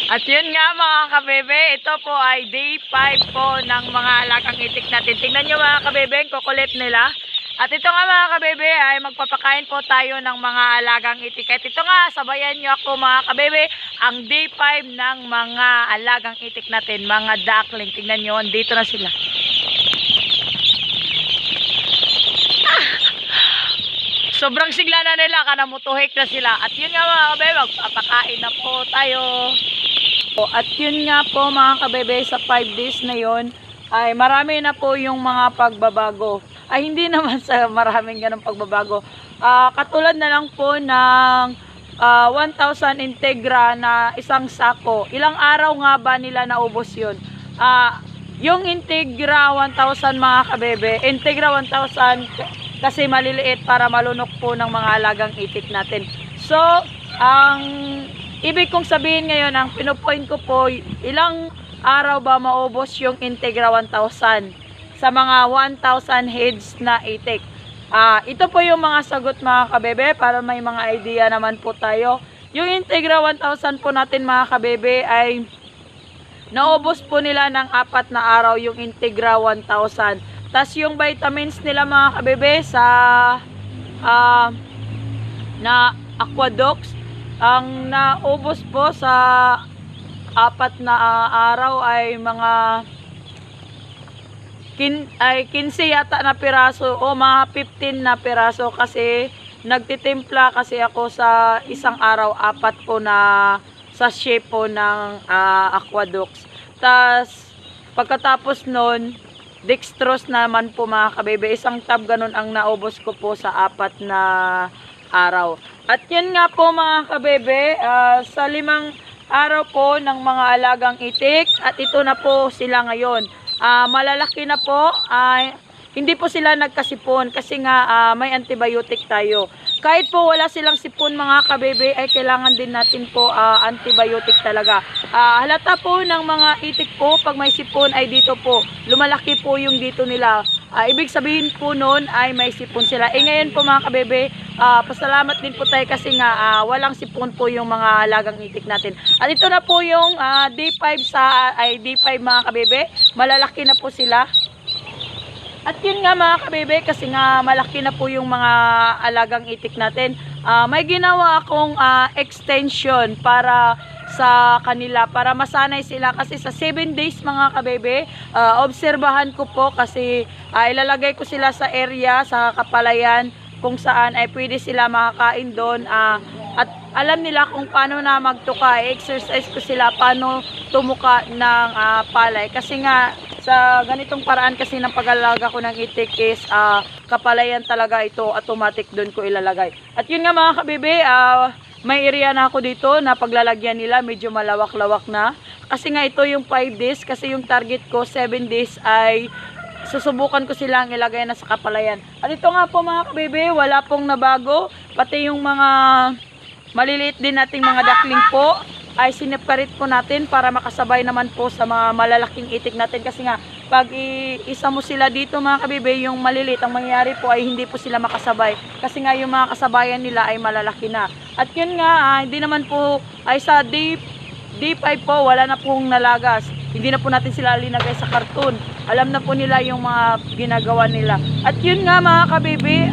At yun nga mga kabebe, ito po ay day 5 po ng mga alagang itik natin. Tingnan nyo mga kabebe, kukulit nila. At ito nga mga kabebe ay magpapakain po tayo ng mga alagang itik. At ito nga, sabayan nyo ako mga kabebe, ang day 5 ng mga alagang itik natin, mga duckling. Tingnan nyo, dito na sila. Sobrang sigla na nila, kanamutuhik na sila. At yun nga mga kabebe, magpapakain na po tayo. At yun nga po mga kabebe, sa 5 days na yon ay marami na po yung mga pagbabago. Ay hindi naman sa maraming ganong pagbabago. Katulad na lang po ng 1,000 integra na isang sako. Ilang araw nga ba nila naubos yun? Yung integra 1,000 mga kabebe, integra 1,000 kasi maliliit para malunok po ng mga alagang itik natin. So, ang ibig kong sabihin ngayon, ang pinupoint ko po, ilang araw ba maubos yung integra 1,000 sa mga 1,000 heads na itik. Ito po yung mga sagot mga kabebe para may mga idea naman po tayo. Yung integra 1,000 po natin mga kabebe ay naubos po nila ng 4 na araw yung integra 1,000. Tas yung vitamins nila mga kabebe sa na Aquadox, ang naubos po sa 4 na araw ay mga 15 yata na piraso o mga 15 na piraso kasi nagtitimpla kasi ako sa isang araw 4 po na sachet po ng Aquadox. Tas pagkatapos nun dextrose naman po mga kabebe, isang tab ganun ang naubos ko po sa 4 na araw. At yun nga po mga kabebe, sa 5 araw po ng mga alagang itik at ito na po sila ngayon. Malalaki na po, hindi po sila nagkasipon kasi nga may antibiotic tayo. Kahit po wala silang sipon mga kabebe ay kailangan din natin po antibiotic talaga. Halata po ng mga itik po pag may sipon ay dito po, lumalaki po yung dito nila. Ibig sabihin po noon ay may sipon sila. Ngayon po mga kabebe, pasalamat din po tayo kasi nga walang sipon po yung mga alagang itik natin. At ito na po yung day 5 day 5 mga kabebe, malalaki na po sila. At yun nga mga kabebe, kasi nga malaki na po yung mga alagang itik natin. May ginawa akong extension para sa kanila, para masanay sila. Kasi sa 7 days mga kabebe, obserbahan ko po kasi ilalagay ko sila sa area, sa kapalayan, kung saan ay pwede sila makakain doon. At alam nila kung paano na magtuka. Exercise ko sila paano tumuka ng palay. Kasi nga, sa ganitong paraan kasi ng pag-alaga ko ng itik is kapalayan talaga ito, automatic doon ko ilalagay. At yun nga mga kabebe, may area na ako dito na paglalagyan nila, medyo malawak-lawak na. Kasi nga ito yung 5 days, kasi yung target ko 7 days ay susubukan ko silang ilagay na sa kapalayan. At ito nga po mga kabebe, wala pong nabago, pati yung mga maliliit din nating mga duckling po ay sineparate po natin para makasabay naman po sa mga malalaking itik natin. Kasi nga, pag isa mo sila dito mga kabebe, yung maliliit, ang mangyayari po ay hindi po sila makasabay. Kasi nga yung mga kasabayan nila ay malalaki na. At yun nga, hindi naman po, ay sa day 5 po, wala na pong nalagas. Hindi na po natin sila linagay sa karton. Alam na po nila yung mga ginagawa nila. At yun nga mga kabebe,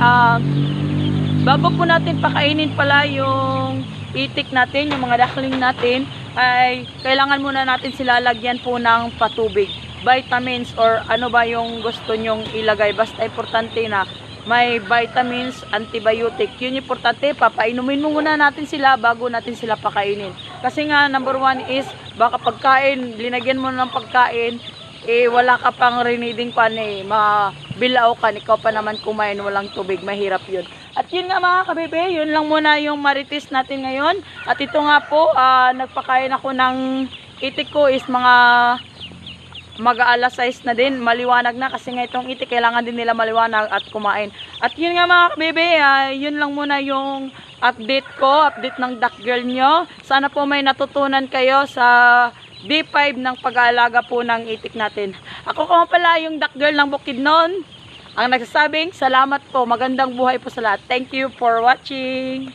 bago po natin pakainin pala yung itik natin, yung mga duckling natin, ay kailangan muna natin sila lagyan po ng patubig, vitamins or ano ba yung gusto nyong ilagay. Basta importante na may vitamins, antibiotic. Yun importante, papainumin mo muna natin sila bago natin sila pakainin. Kasi nga number 1 is baka pagkain, linagyan mo ng pagkain, wala ka pang reneeding pan, mabilao ka, ikaw pa naman kumain walang tubig, mahirap yun. At yun nga mga kabebe, yun lang muna yung marites natin ngayon. At ito nga po, nagpakain ako ng itik ko is mga mag-aalas 6 na din, maliwanag na kasi nga itong itik kailangan din nila maliwanag at kumain. At yun nga mga kabebe, yun lang muna yung update ko, update ng duck girl nyo. Sana po may natutunan kayo sa day 5 ng pag-aalaga po ng itik natin. Ako ko pala yung duck girl ng Bukidnon, ang nagsasabing salamat po, magandang buhay po sa lahat. Thank you for watching.